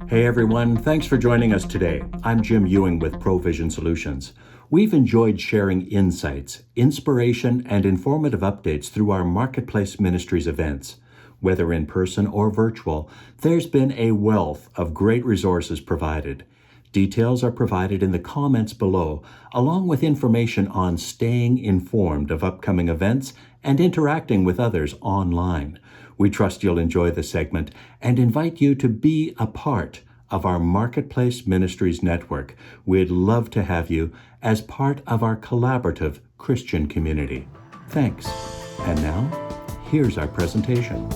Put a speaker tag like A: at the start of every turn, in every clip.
A: Hey everyone, thanks for joining us today. I'm Jim Ewing with Provision Solutions. We've enjoyed sharing insights, inspiration, and informative updates through our Marketplace Ministries events. Whether in person or virtual, there's been a wealth of great resources provided. Details are provided in the comments below, along with information on staying informed of upcoming events and interacting with others online. We trust you'll enjoy the segment and invite you to be a part of our Marketplace Ministries Network. We'd love to have you as part of our collaborative Christian community. Thanks. And now, here's our presentation.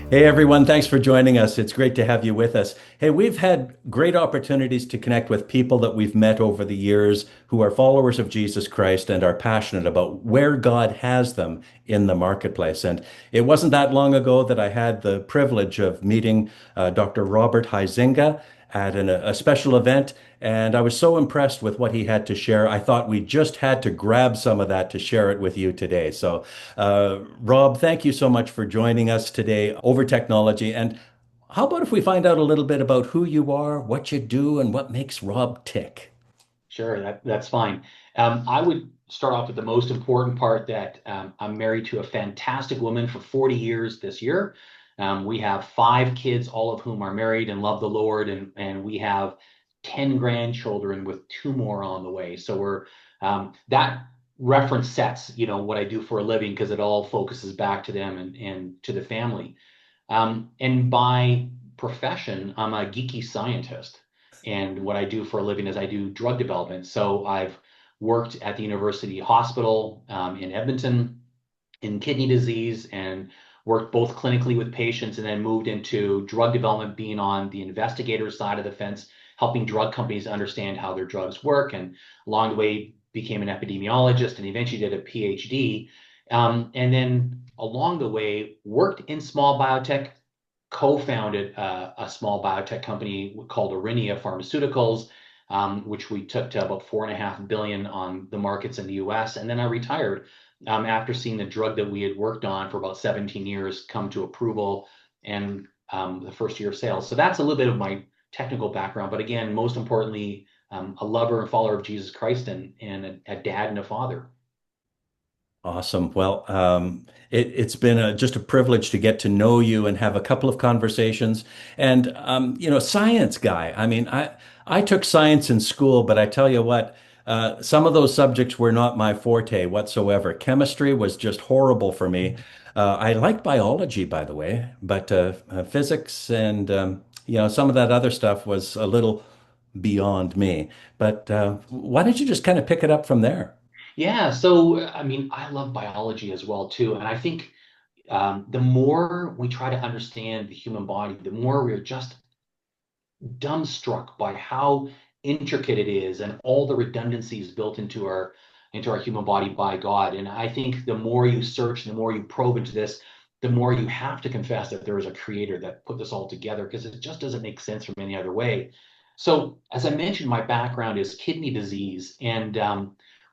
A: Hey everyone, thanks for joining us. It's great to have you with us. Hey, we've had great opportunities to connect with people that we've met over the years who are followers of Jesus Christ and are passionate about where God has them in the marketplace. And it wasn't that long ago that I had the privilege of meeting Dr. Robert Huizinga at a special event, and I was so impressed with what he had to share. I thought we just had to grab some of that to share it with you today. So, Rob, thank you so much for joining us today over technology. And how about if we find out a little bit about who you are, what you do, and what makes Rob tick?
B: Sure, that's fine. I would start off with the most important part that I'm married to a fantastic woman for 40 years this year. We have 5 kids, all of whom are married and love the Lord, and we have 10 grandchildren with 2 more on the way. So we're that reference sets, what I do for a living because it all focuses back to them and to the family. And by profession, I'm a geeky scientist. And what I do for a living is I do drug development. So I've worked at the University Hospital in Edmonton in kidney disease and worked both clinically with patients and then moved into drug development, being on the investigator side of the fence, helping drug companies understand how their drugs work. And along the way, became an epidemiologist and eventually did a PhD. And then along the way, worked in small biotech, co-founded a small biotech company called Aurinia Pharmaceuticals, which we took to about 4.5 billion on the markets in the US. And then I retired after seeing the drug that we had worked on for about 17 years come to approval and the first year of sales. So that's a little bit of my technical background. But again, most importantly, a lover and follower of Jesus Christ and a dad and a father.
A: Awesome. Well, it's been just a privilege to get to know you and have a couple of conversations. And science guy. I mean, I took science in school, but I tell you what, some of those subjects were not my forte whatsoever. Chemistry was just horrible for me. I liked biology, by the way, but physics and some of that other stuff was a little beyond me. But why don't you just kind of pick it up from there?
B: Yeah, so I mean, I love biology as well too, and I think the more we try to understand the human body, the more we're just dumbstruck by how intricate it is and all the redundancies built into our human body by God. And I think the more you search, the more you probe into this, the more you have to confess that there is a creator that put this all together because it just doesn't make sense from any other way. So, as I mentioned, my background is kidney disease, and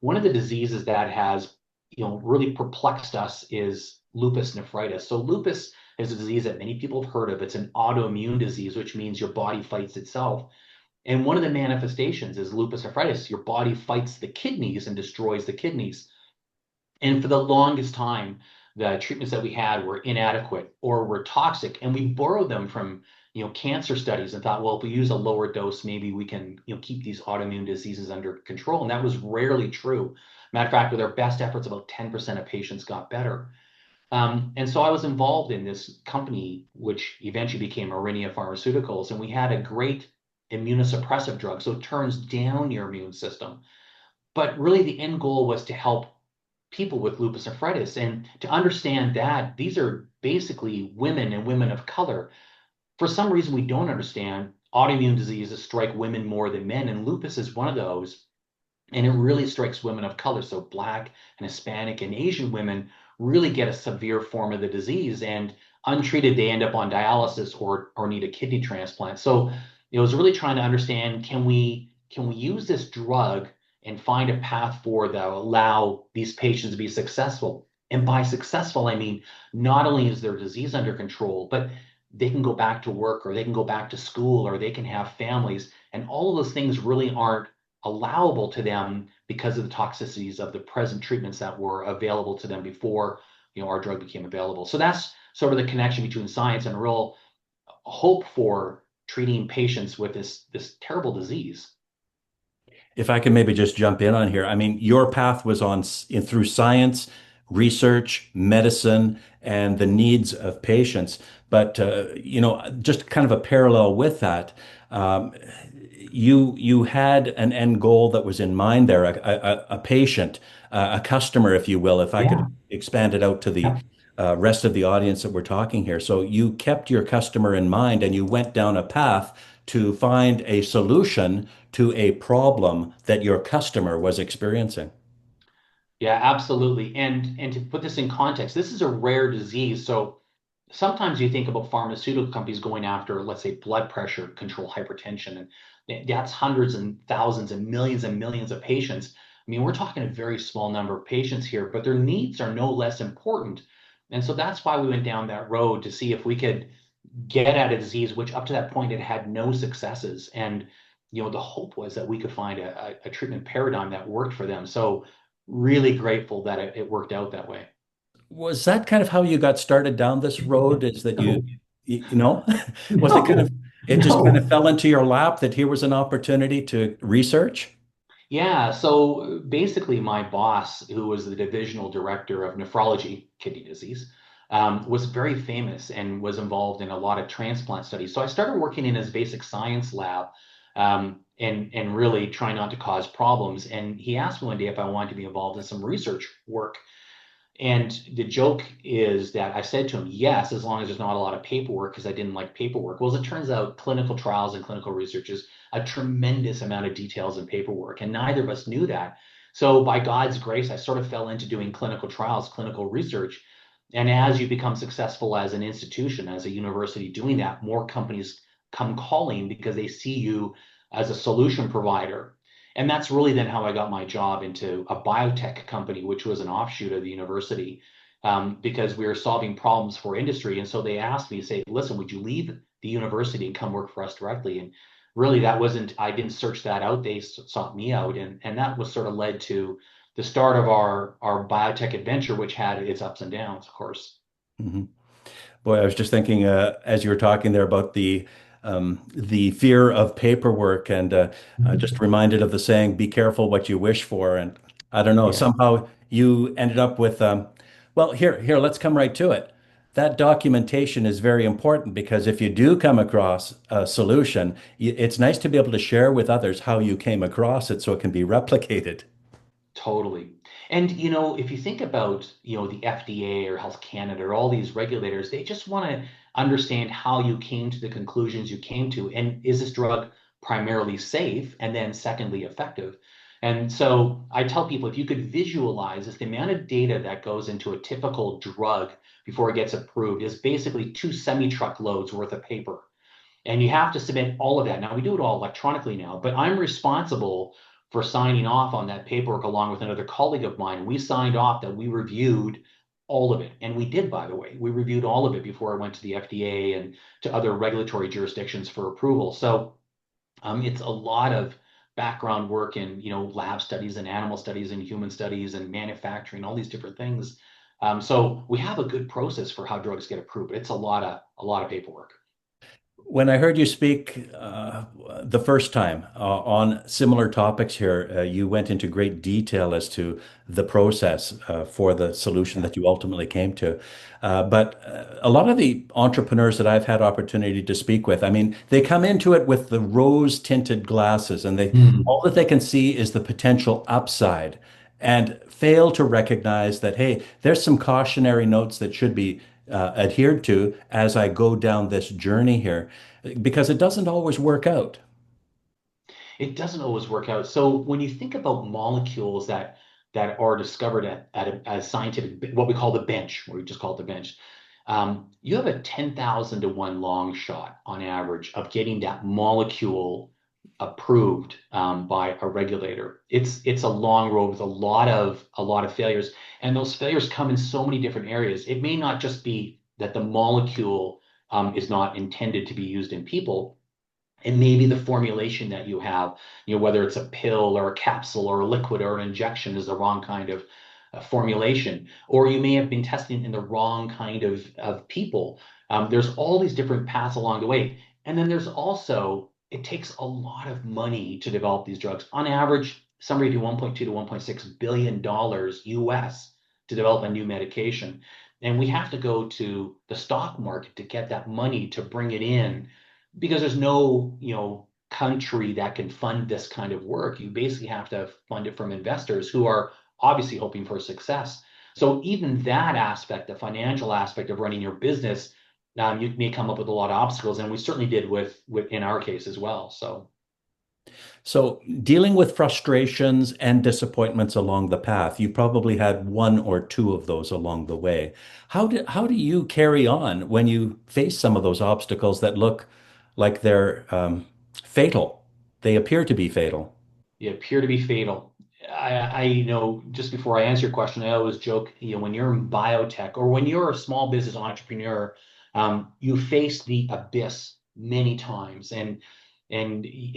B: one of the diseases that has, really perplexed us is lupus nephritis. So, lupus is a disease that many people have heard of. It's an autoimmune disease, which means your body fights itself. And one of the manifestations is lupus nephritis. Your body fights the kidneys and destroys the kidneys. And for the longest time, the treatments that we had were inadequate or were toxic, and we borrowed them from cancer studies and thought, well, if we use a lower dose, maybe we can keep these autoimmune diseases under control. And that was rarely true. Matter of fact, with our best efforts, about 10% of patients got better. And so I was involved in this company, which eventually became Aurinia Pharmaceuticals, and we had a great immunosuppressive drug, so it turns down your immune system. But really, the end goal was to help people with lupus nephritis and to understand that these are basically women and women of color. For some reason, we don't understand autoimmune diseases strike women more than men, and lupus is one of those. And it really strikes women of color. So Black and Hispanic and Asian women really get a severe form of the disease. And untreated, they end up on dialysis or need a kidney transplant. So it was really trying to understand, can we use this drug and find a path forward that will allow these patients to be successful? And by successful, I mean not only is their disease under control, but they can go back to work or they can go back to school or they can have families. And all of those things really aren't allowable to them because of the toxicities of the present treatments that were available to them before, our drug became available. So that's sort of the connection between science and real hope for treating patients with this terrible disease.
A: If I can maybe just jump in on here, I mean, your path was through science, research, medicine, and the needs of patients. But just kind of a parallel with that, um, you had an end goal that was in mind there, a patient, a customer, if you will, if I could
B: Yeah.
A: expand it out to the
B: Yeah.
A: rest of the audience that we're talking here. So you kept your customer in mind and you went down a path to find a solution to a problem that your customer was experiencing.
B: Yeah, absolutely. And to put this in context, this is a rare disease. So sometimes you think about pharmaceutical companies going after, let's say, blood pressure control, hypertension, and that's hundreds and thousands and millions of patients. I mean, we're talking a very small number of patients here, but their needs are no less important. And so that's why we went down that road to see if we could get at a disease which up to that point it had no successes. And the hope was that we could find a treatment paradigm that worked for them. So really grateful that it worked out that way.
A: Was that kind of how you got started down this road? Is that
B: No,
A: was it kind
B: no,
A: of, it just kind
B: no.
A: of fell into your lap that here was an opportunity to research?
B: Yeah, so basically, my boss, who was the divisional director of nephrology, kidney disease, was very famous and was involved in a lot of transplant studies. So I started working in his basic science lab, and really trying not to cause problems. And he asked me one day if I wanted to be involved in some research work. And the joke is that I said to him, yes, as long as there's not a lot of paperwork, because I didn't like paperwork. Well, as it turns out, clinical trials and clinical research is a tremendous amount of details and paperwork, and neither of us knew that. So, by God's grace, I sort of fell into doing clinical trials, clinical research. And as you become successful as an institution, as a university doing that, more companies come calling because they see you as a solution provider. And that's really then how I got my job into a biotech company, which was an offshoot of the university, because we were solving problems for industry. And so they asked me, say, listen, would you leave the university and come work for us directly? And really, that wasn't, I didn't search that out. They sought me out. And that was sort of led to the start of our biotech adventure, which had its ups and downs, of course.
A: Mhm. Boy, I was just thinking as you were talking there about the fear of paperwork, and just reminded of the saying, "Be careful what you wish for." And I don't know,
B: Yeah.
A: somehow you ended up with, well, here, let's come right to it. That documentation is very important because if you do come across a solution, it's nice to be able to share with others how you came across it so it can be replicated.
B: Totally. And if you think about, the FDA or Health Canada or all these regulators, they just want to understand how you came to the conclusions you came to. And is this drug primarily safe? And then secondly, effective? And so I tell people if you could visualize this, the amount of data that goes into a typical drug before it gets approved is basically two semi-truck loads worth of paper. And you have to submit all of that. Now we do it all electronically now, but I'm responsible for signing off on that paperwork along with another colleague of mine. We signed off that we reviewed all of it. And we did, by the way, we reviewed all of it before it went to the FDA and to other regulatory jurisdictions for approval. So it's a lot of background work in, lab studies and animal studies and human studies and manufacturing, all these different things. So we have a good process for how drugs get approved. But it's a lot of paperwork.
A: When I heard you speak the first time on similar topics here, you went into great detail as to the process for the solution
B: Yeah.
A: that you ultimately came to. But a lot of the entrepreneurs that I've had opportunity to speak with, I mean, they come into it with the rose-tinted glasses, and they all that they can see is the potential upside, and fail to recognize that, hey, there's some cautionary notes that should be adhered to as I go down this journey here, because it doesn't always work out.
B: It doesn't always work out. So when you think about molecules that that are discovered at a scientific, what we call the bench, or we just call it the bench, you have a 10,000 to 1 long shot on average of getting that molecule approved by a regulator. It's a long road with a lot of failures, and those failures come in so many different areas. It may not just be that the molecule is not intended to be used in people. And maybe the formulation that you have, whether it's a pill or a capsule or a liquid or an injection, is the wrong kind of formulation, or you may have been testing in the wrong kind of people. There's all these different paths along the way. And then there's also, it takes a lot of money to develop these drugs. On average, somewhere between 1.2 to 1.6 billion dollars US to develop a new medication. And we have to go to the stock market to get that money to bring it in, because there's no, country that can fund this kind of work. You basically have to fund it from investors who are obviously hoping for success. So even that aspect, the financial aspect of running your business, you may come up with a lot of obstacles, and we certainly did with in our case as well.
A: So, dealing with frustrations and disappointments along the path, you probably had one or two of those along the way. How do you carry on when you face some of those obstacles that look like they're fatal? They appear to be fatal.
B: They appear to be fatal. Just before I answer your question, I always joke, when you're in biotech or when you're a small business entrepreneur, you face the abyss many times. And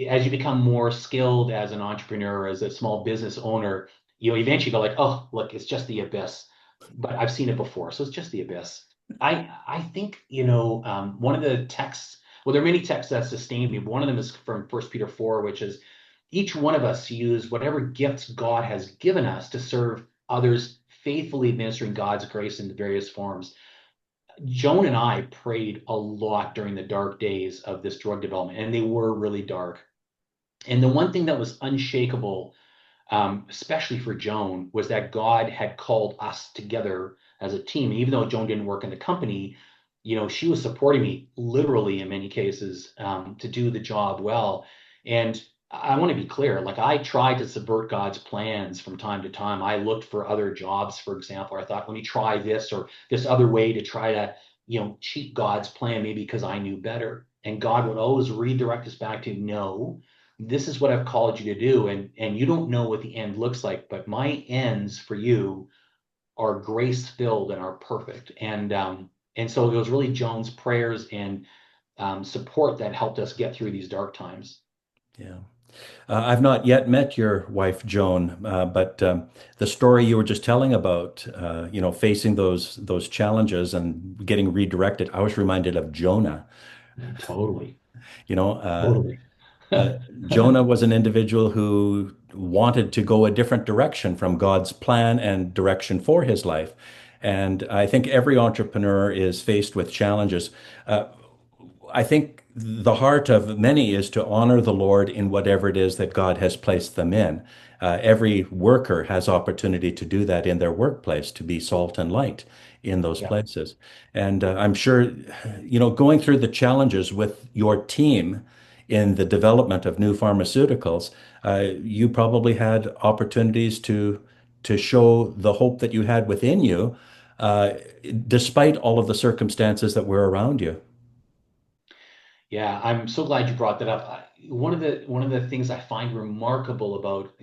B: as you become more skilled as an entrepreneur, as a small business owner, you eventually go like, oh, look, it's just the abyss. But I've seen it before, so it's just the abyss. I think, one of the texts, well, there are many texts that sustain me, but one of them is from First Peter 4, which is each one of us use whatever gifts God has given us to serve others, faithfully administering God's grace in the various forms. Joan and I prayed a lot during the dark days of this drug development, and they were really dark. And the one thing that was unshakable, especially for Joan, was that God had called us together as a team. And even though Joan didn't work in the company, she was supporting me literally in many cases, to do the job well. And I want to be clear, like, I tried to subvert God's plans from time to time. I looked for other jobs, for example, or I thought, let me try this or this other way to try to, cheat God's plan, maybe because I knew better. And God would always redirect us back to, no, this is what I've called you to do. And you don't know what the end looks like, but my ends for you are grace filled and are perfect. And so it was really Joan's prayers and support that helped us get through these dark times.
A: Yeah. I've not yet met your wife, Joan, but the story you were just telling about, facing those challenges and getting redirected, I was reminded of Jonah.
B: Totally.
A: You know, uh,
B: Totally.
A: uh, Jonah was an individual who wanted to go a different direction from God's plan and direction for his life. And I think every entrepreneur is faced with challenges. Uh, I think the heart of many is to honor the Lord in whatever it is that God has placed them in. Every worker has opportunity to do that in their workplace, to be salt and light in those
B: Yeah.
A: places. And I'm sure, going through the challenges with your team in the development of new pharmaceuticals, you probably had opportunities to show the hope that you had within you, uh, despite all of the circumstances that were around you.
B: Yeah, I'm so glad you brought that up. One of the things I find remarkable about,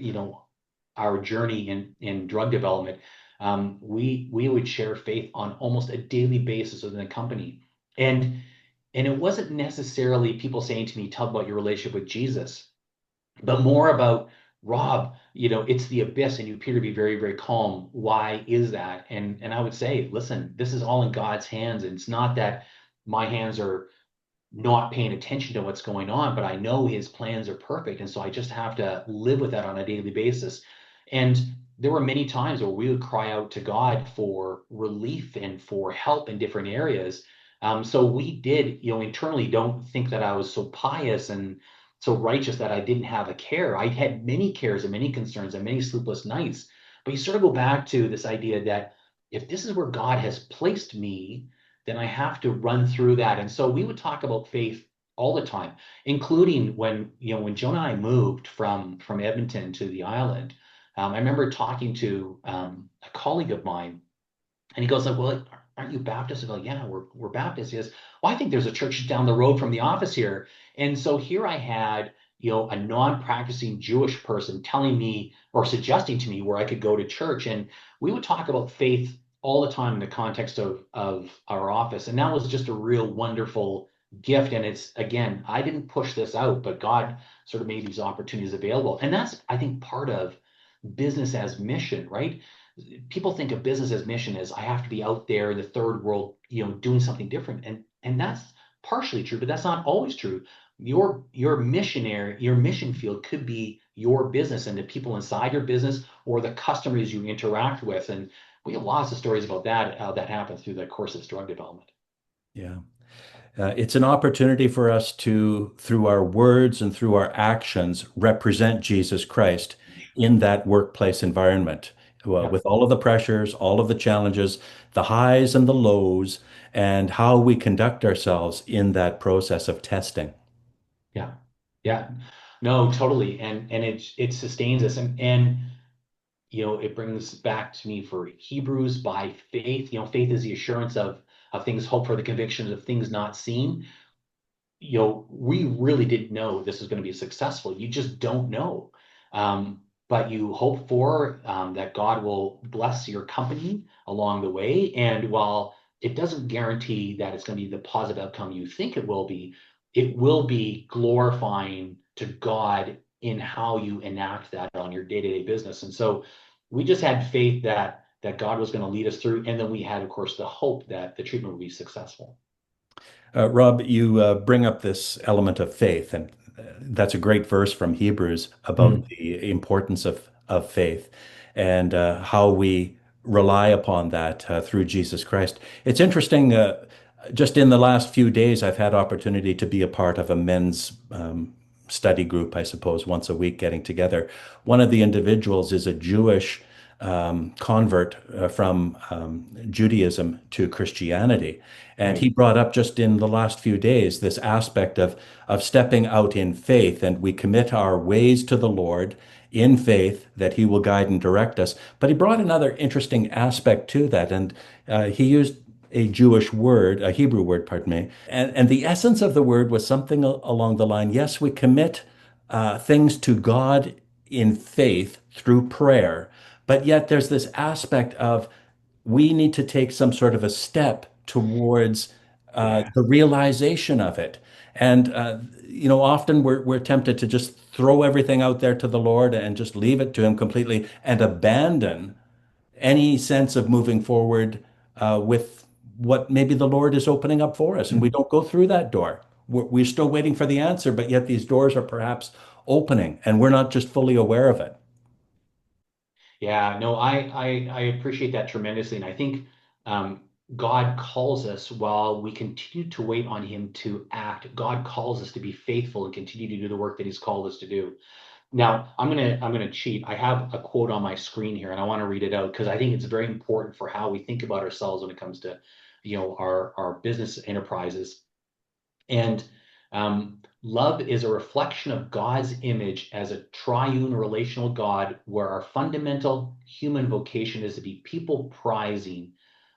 B: our journey in drug development, we would share faith on almost a daily basis within the company. And and it wasn't necessarily people saying to me, tell about your relationship with Jesus, but more about, Rob, it's the abyss and you appear to be very, very calm. Why is that? And I would say, listen, this is all in God's hands. And it's not that my hands are not paying attention to what's going on, but I know his plans are perfect. And so I just have to live with that on a daily basis. And there were many times where we would cry out to God for relief and for help in different areas. So we did, internally, don't think that I was so pious and so righteous that I didn't have a care. I had many cares and many concerns and many sleepless nights. But you sort of go back to this idea that if this is where God has placed me, then I have to run through that. And so we would talk about faith all the time, including when Joan and I moved from Edmonton to the island. I remember talking to a colleague of mine, and he goes like, "Well, aren't you Baptist?" I go, "Yeah, we're Baptist." He goes, "Well, I think there's a church down the road from the office here." And so here I had, a non-practicing Jewish person telling me or suggesting to me where I could go to church, and we would talk about faith all the time in the context of our office, and that was just a real wonderful gift. And it's again, I didn't push this out, but God sort of made these opportunities available, and that's I think part of business as mission, right? People think of business as mission as I have to be out there in the third world, doing something different. And that's partially true, but that's not always true. Your mission field could be your business and the people inside your business or the customers you interact with. And we have lots of stories about that, how that happens through the course of drug development.
A: Yeah. It's an opportunity for us to, through our words and through our actions, represent Jesus Christ in that workplace environment. Well,
B: Yeah.
A: with all of the pressures, all of the challenges, the highs and the lows, and how we conduct ourselves in that process of testing.
B: Yeah. Yeah. No, totally. And it sustains us. And it brings back to me for Hebrews by faith. Faith is the assurance of things hoped for, the conviction of things not seen. We really didn't know this was going to be successful. You just don't know. But you hope for that God will bless your company along the way. And while it doesn't guarantee that it's going to be the positive outcome you think it will be glorifying to God in how you enact that on your day-to-day business. And so we just had faith that God was going to lead us through. And then we had, of course, the hope that the treatment would be successful.
A: Rob, you bring up this element of faith, and that's a great verse from Hebrews about
B: Mm.
A: the importance of faith and how we rely upon that through Jesus Christ. It's interesting, just in the last few days, I've had opportunity to be a part of a men's study group, I suppose, once a week getting together. One of the individuals is a Jewish convert from Judaism to Christianity. And he
B: Right.
A: brought up just in the last few days this aspect of stepping out in faith, and we commit our ways to the Lord in faith that He will guide and direct us. But he brought another interesting aspect to that, and he used a Jewish word, a Hebrew word, pardon me, and the essence of the word was something along the line, yes, we commit things to God in faith through prayer, but yet there's this aspect of we need to take some sort of a step towards
B: Yeah.
A: the realization of it. And often we're tempted to just throw everything out there to the Lord and just leave it to Him completely and abandon any sense of moving forward with what maybe the Lord is opening up for us. And we don't go through that door. We're still waiting for the answer, but yet these doors are perhaps opening and we're not just fully aware of it.
B: Yeah, no, I appreciate that tremendously. And I think um, God calls us while we continue to wait on Him to act. God calls us to be faithful and continue to do the work that He's called us to do. Now, I'm gonna cheat. I have a quote on my screen here, and I want to read it out because I think it's very important for how we think about ourselves when it comes to, our business enterprises. And love is a reflection of God's image as a triune relational God, where our fundamental human vocation is to be people prizing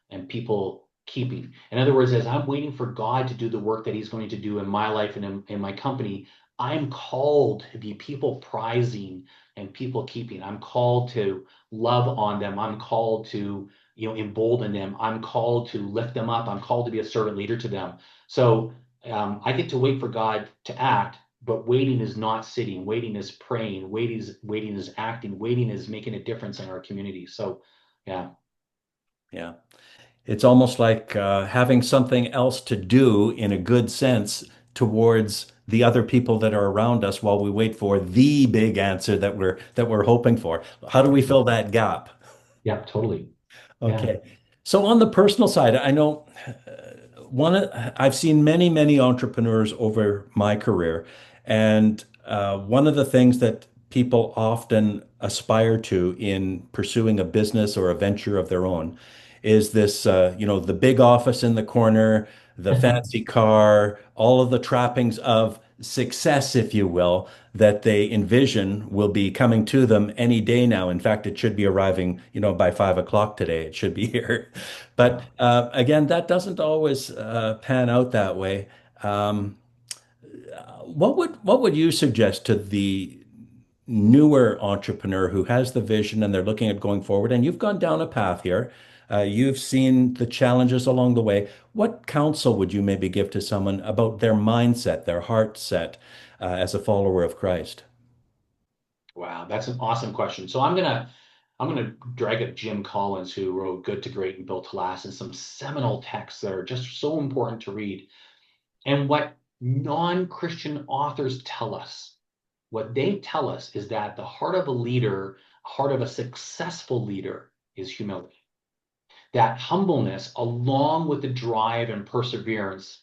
B: and people keeping. In other words, as I'm waiting for God to do the work that He's going to do in my life and in my company, I'm called to be people prizing and people keeping. I'm called to love on them. I'm called to, embolden them. I'm called to lift them up. I'm called to be a servant leader to them. So I get to wait for God to act, but waiting is not sitting. Waiting is praying. Waiting is acting. Waiting is making a difference in our community. So, yeah.
A: Yeah. It's almost like having something else to do in a good sense towards the other people that are around us while we wait for the big answer that we're hoping for. How do we fill that gap?
B: Yeah, totally. Yeah.
A: Okay. So on the personal side, I know I've seen many, many entrepreneurs over my career, and one of the things that people often aspire to in pursuing a business or a venture of their own is this, the big office in the corner, the fancy car, all of the trappings of success, if you will, that they envision will be coming to them any day now. In fact, it should be arriving, by 5 o'clock today. It should be here. But again, that doesn't always pan out that way. Um, what would you suggest to the newer entrepreneur who has the vision and they're looking at going forward? And you've gone down a path here. You've seen the challenges along the way. What counsel would you maybe give to someone about their mindset, their heart set, as a follower of Christ?
B: Wow, that's an awesome question. So I'm gonna drag up Jim Collins, who wrote Good to Great and Built to Last, and some seminal texts that are just so important to read. And what non-Christian authors tell us, what they tell us is that the heart of a leader, heart of a successful leader, is humility. That humbleness, along with the drive and perseverance,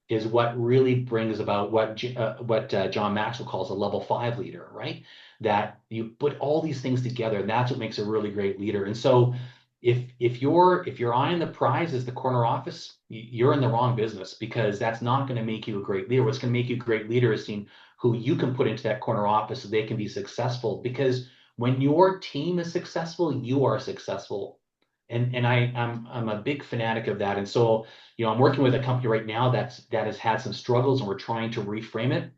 B: is what really brings about what John Maxwell calls a level 5 leader, right? That you put all these things together, and that's what makes a really great leader. And so, if you're eyeing the prize as the corner office, you're in the wrong business, because that's not going to make you a great leader. What's going to make you a great leader is seeing who you can put into that corner office so they can be successful. Because when your team is successful, you are successful. And I'm a big fanatic of that. And so, I'm working with a company right now that has had some struggles, and we're trying to reframe it.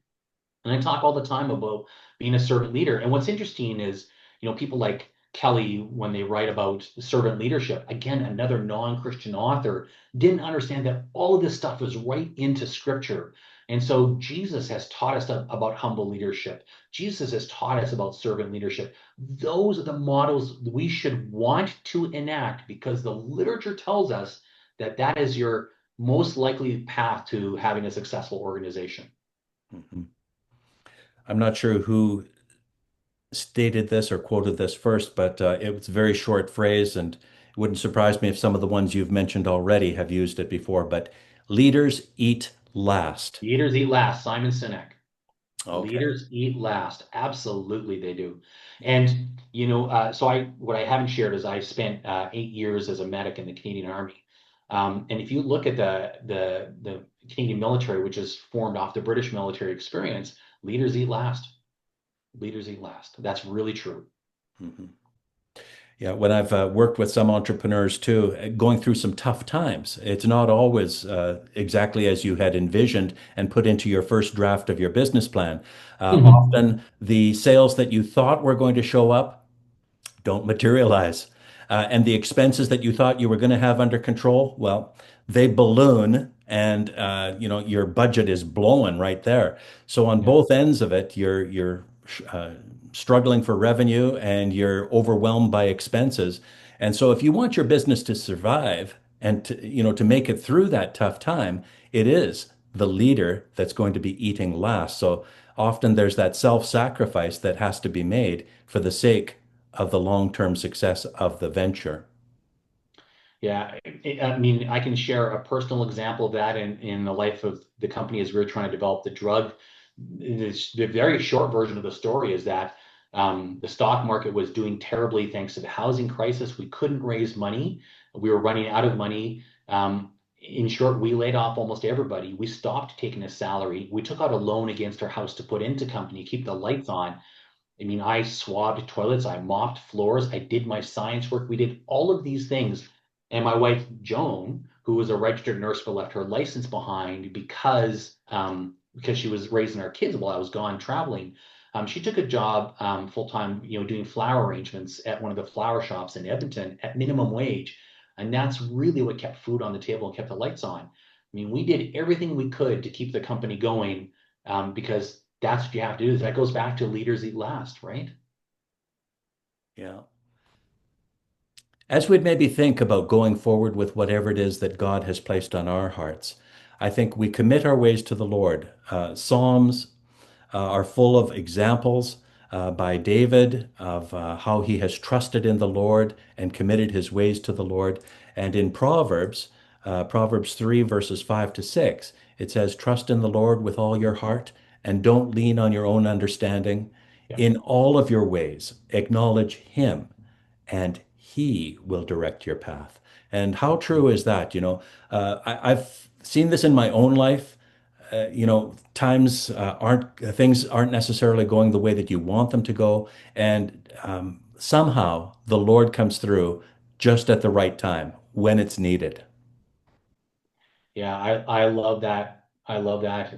B: And I talk all the time about being a servant leader. And what's interesting is, people like Kelly, when they write about servant leadership, again, another non-Christian author, didn't understand that all of this stuff was right into scripture. And so Jesus has taught us about humble leadership. Jesus has taught us about servant leadership. Those are the models we should want to enact, because the literature tells us that that is your most likely path to having a successful organization.
A: Mhm. I'm not sure who stated this or quoted this first, but it was a very short phrase, and it wouldn't surprise me if some of the ones you've mentioned already have used it before. But leaders eat last.
B: Leaders eat last, Simon Sinek.
A: Okay.
B: Leaders eat last. Absolutely, they do. And so what I haven't shared is I spent 8 years as a medic in the Canadian Army. And if you look at the Canadian military, which is formed off the British military experience, leaders eat last. Leaders eat last. That's really true.
A: Mhm. Yeah, when I've worked with some entrepreneurs too, going through some tough times, it's not always exactly as you had envisioned and put into your first draft of your business plan.
B: Mhm.
A: Often the sales that you thought were going to show up don't materialize. And the expenses that you thought you were going to have under control, well, they balloon, and your budget is blowing right there. So on
B: Yeah.
A: both ends of it, you're uh, struggling for revenue and you're overwhelmed by expenses. And so if you want your business to survive and to make it through that tough time, it is the leader that's going to be eating last. So often there's that self-sacrifice that has to be made for the sake of the long-term success of the venture.
B: Yeah, I mean, I can share a personal example of that in the life of the company as we are trying to develop the drug. The very short version of the story is that the stock market was doing terribly thanks to the housing crisis. We couldn't raise money. We were running out of money. In short, we laid off almost everybody. We stopped taking a salary. We took out a loan against our house to put into company, keep the lights on. I mean, I swabbed toilets, I mopped floors, I did my science work. We did all of these things. And my wife, Joan, who was a registered nurse but left her license behind because she was raising our kids while I was gone traveling. She took a job full time, doing flower arrangements at one of the flower shops in Edmonton at minimum wage. And that's really what kept food on the table and kept the lights on. I mean, we did everything we could to keep the company going because that's what you have to do. That goes back to leaders eat last, right?
A: Yeah. As we'd maybe think about going forward with whatever it is that God has placed on our hearts, I think we commit our ways to the Lord. Psalms are full of examples by David of how he has trusted in the Lord and committed his ways to the Lord. And in Proverbs, Proverbs 3, verses 5 to 6, it says, "Trust in the Lord with all your heart and don't lean on your own understanding.
B: Yeah.
A: In all of your ways, acknowledge him, and he will direct your path." And how true is that? I've seen this in my own life. times aren't things aren't necessarily going the way that you want them to go, and somehow the Lord comes through just at the right time when it's needed.
B: Yeah, I love that. I love that.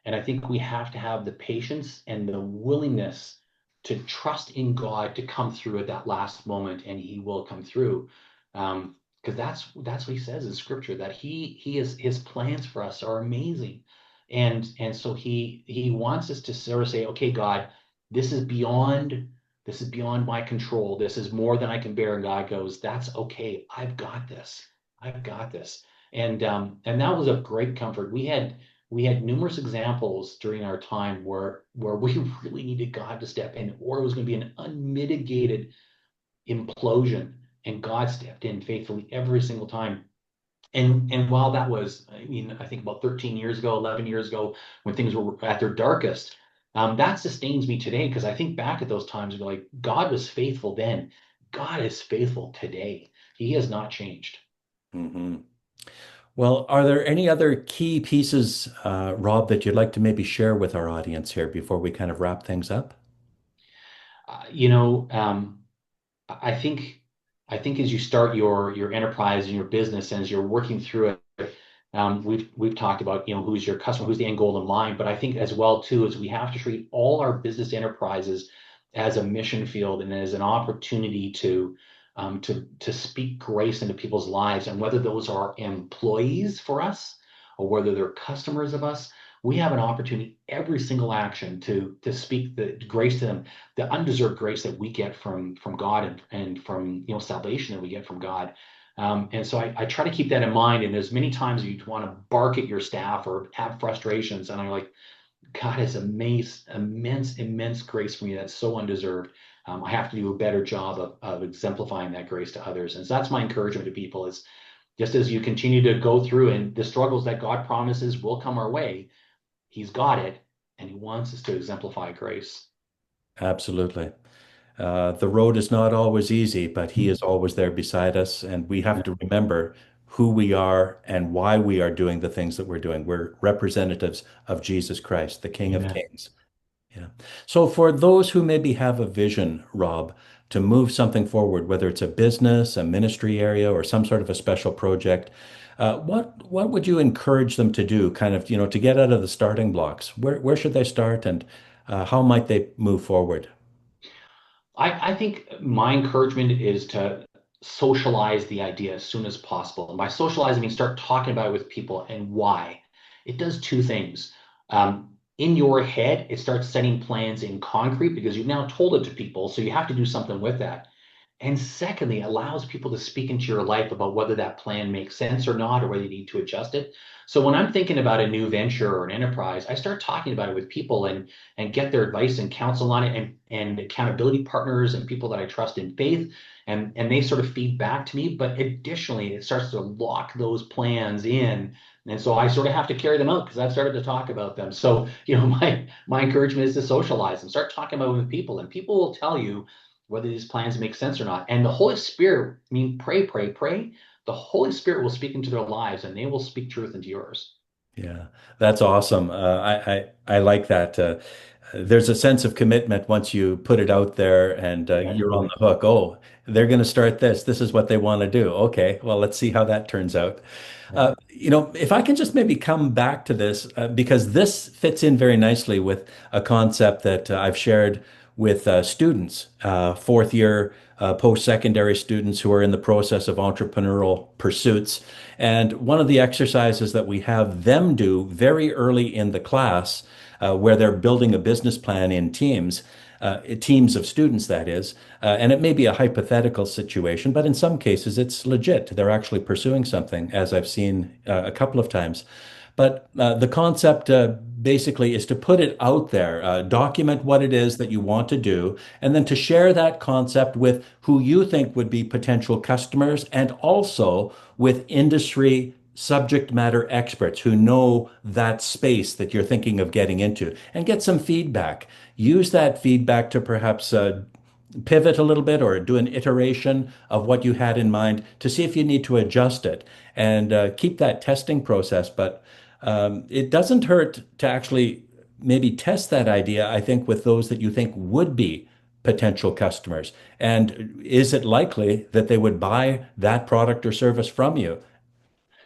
B: And I think we have to have the patience and the willingness to trust in God to come through at that last moment, and He will come through. Because that's what He says in Scripture, that He is His plans for us are amazing, and so He wants us to sort of say, okay, God, this is beyond this is beyond my control. This is more than I can bear. And God goes, that's okay. I've got this. I've got this. And that was a great comfort. We had numerous examples during our time where we really needed God to step in, or it was going to be an unmitigated implosion, and God stepped in faithfully every single time. And while that was, I mean, I think about 13 years ago, 11 years ago, when things were at their darkest, that sustains me today because I think back at those times and go like, God was faithful then. God is faithful today. He has not changed.
A: Hmm. Well, are there any other key pieces, Rob, that you'd like to maybe share with our audience here before we kind of wrap things up?
B: Uh, you know, um, I think as you start your enterprise and your business and as you're working through it, we've talked about who's your customer, who's the end goal in mind, but I think as well too is we have to treat all our business enterprises as a mission field and as an opportunity to speak grace into people's lives, and whether those are employees for us or whether they're customers of us, we have an opportunity every single action to speak the grace to them, the undeserved grace that we get from God and from salvation that we get from God. And so I try to keep that in mind. And as many times as you want to bark at your staff or have frustrations, and I'm like, God has immense grace for me that's so undeserved. I have to do a better job of exemplifying that grace to others. And so that's my encouragement to people is just as you continue to go through and the struggles that God promises will come our way, He's got it, and He wants us to exemplify grace.
A: Absolutely. The road is not always easy, but He is always there beside us. And we have
B: Yeah.
A: to remember who we are and why we are doing the things that we're doing. We're representatives of Jesus Christ, the King of
B: Amen.
A: Kings. Yeah. So for those who maybe have a vision, Rob, to move something forward, whether it's a business, a ministry area, or some sort of a special project, what would you encourage them to do, kind of, to get out of the starting blocks? Where should they start, and how might they move forward?
B: I think my encouragement is to socialize the idea as soon as possible. And by socialize, I mean start talking about it with people and why. It does two things. In your head, it starts setting plans in concrete because you've now told it to people. So you have to do something with that. And secondly, it allows people to speak into your life about whether that plan makes sense or not, or whether you need to adjust it. So when I'm thinking about a new venture or an enterprise, I start talking about it with people and get their advice and counsel on it and accountability partners and people that I trust in faith. And they sort of feed back to me. But additionally, it starts to lock those plans in. And so I sort of have to carry them out because I've started to talk about them. So, my encouragement is to socialize them, start talking about it with people, and people will tell you whether these plans make sense or not. And the Holy Spirit, I mean, pray, pray, pray. The Holy Spirit will speak into their lives and they will speak truth into yours.
A: Yeah, that's awesome. I like that. There's a sense of commitment once you put it out there and you're on
B: Definitely.
A: the hook. Oh, they're going to start this. This is what they want to do. Okay, well, let's see how that turns out.
B: Yeah.
A: If I can just maybe come back to this, because this fits in very nicely with a concept that I've shared with students, fourth year post-secondary students who are in the process of entrepreneurial pursuits. And one of the exercises that we have them do very early in the class, where they're building a business plan in teams of students, that is. And it may be a hypothetical situation, but in some cases it's legit. They're actually pursuing something, as I've seen a couple of times. But the concept basically is to put it out there, document what it is that you want to do, and then to share that concept with who you think would be potential customers and also with industry subject matter experts who know that space that you're thinking of getting into and get some feedback. Use that feedback to perhaps pivot a little bit or do an iteration of what you had in mind to see if you need to adjust it and keep that testing process. But It doesn't hurt to actually maybe test that idea, I think, with those that you think would be potential customers. And is it likely that they would buy that product or service from you?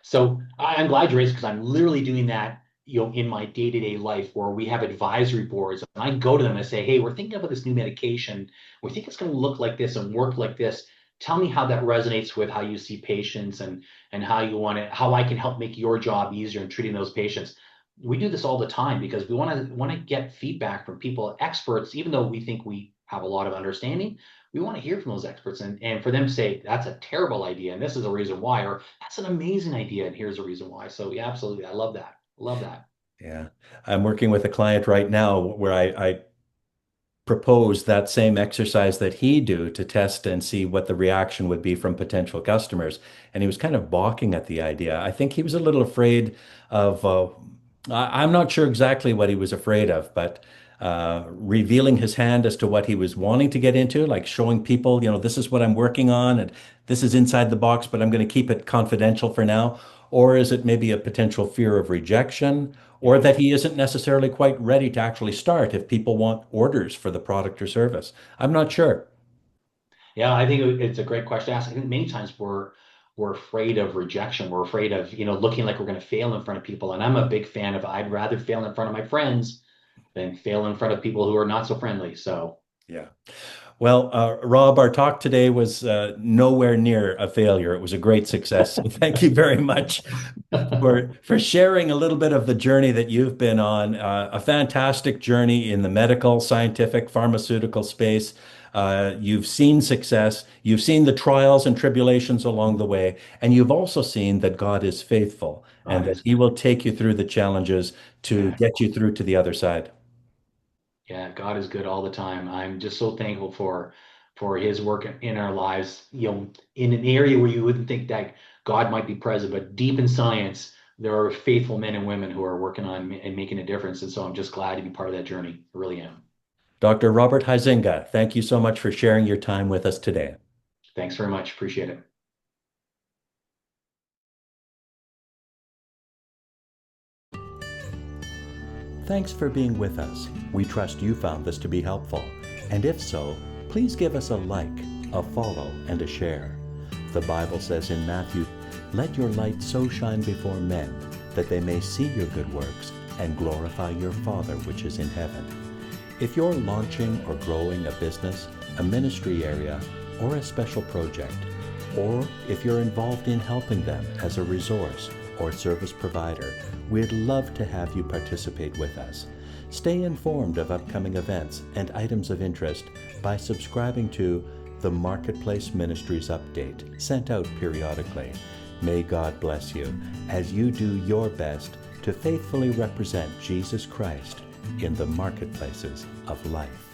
B: So I'm glad you raised because I'm literally doing that, in my day-to-day life where we have advisory boards and I go to them and I say, hey, we're thinking about this new medication. We think it's going to look like this and work like this. Tell me how that resonates with how you see patients and how you want it, how I can help make your job easier in treating those patients. We do this all the time because we want to get feedback from people, experts, even though we think we have a lot of understanding. We want to hear from those experts and for them to say that's a terrible idea and this is a reason why, or that's an amazing idea and here's a reason why. So yeah, absolutely. I love that. Love that.
A: Yeah. I'm working with a client right now where I propose that same exercise that he do to test and see what the reaction would be from potential customers. And he was kind of balking at the idea. I think he was a little afraid of, I'm not sure exactly what he was afraid of, but revealing his hand as to what he was wanting to get into, like showing people, this is what I'm working on and this is inside the box, but I'm going to keep it confidential for now. Or is it maybe a potential fear of rejection, or
B: Yeah.
A: that he isn't necessarily quite ready to actually start if people want orders for the product or service? I'm not sure.
B: Yeah, I think it's a great question to ask. I think many times we're afraid of rejection. We're afraid of, looking like we're going to fail in front of people. And I'm a big fan of I'd rather fail in front of my friends than fail in front of people who are not so friendly. So
A: Yeah. Well, Rob, our talk today was nowhere near a failure. It was a great success. So thank you very much for sharing a little bit of the journey that you've been on. A fantastic journey in the medical, scientific, pharmaceutical space. You've seen success. You've seen the trials and tribulations along the way, and you've also seen that God is faithful and
B: God
A: that
B: is
A: He will take you through the challenges to
B: yeah,
A: get you through to the other side.
B: yeah, God is good all the time. I'm just so thankful for his work in our lives, in an area where you wouldn't think that God might be present, but deep in science, there are faithful men and women who are working on and making a difference. And so I'm just glad to be part of that journey. I really am.
A: Dr. Robert Huizinga, thank you so much for sharing your time with us today.
B: Thanks very much. Appreciate it.
A: Thanks for being with us. We trust you found this to be helpful. And if so, please give us a like, a follow, and a share. The Bible says in Matthew, "Let your light so shine before men that they may see your good works and glorify your Father which is in heaven." If you're launching or growing a business, a ministry area, or a special project, or if you're involved in helping them as a resource or service provider, we'd love to have you participate with us. Stay informed of upcoming events and items of interest by subscribing to the Marketplace Ministries Update, sent out periodically. May God bless you as you do your best to faithfully represent Jesus Christ in the marketplaces of life.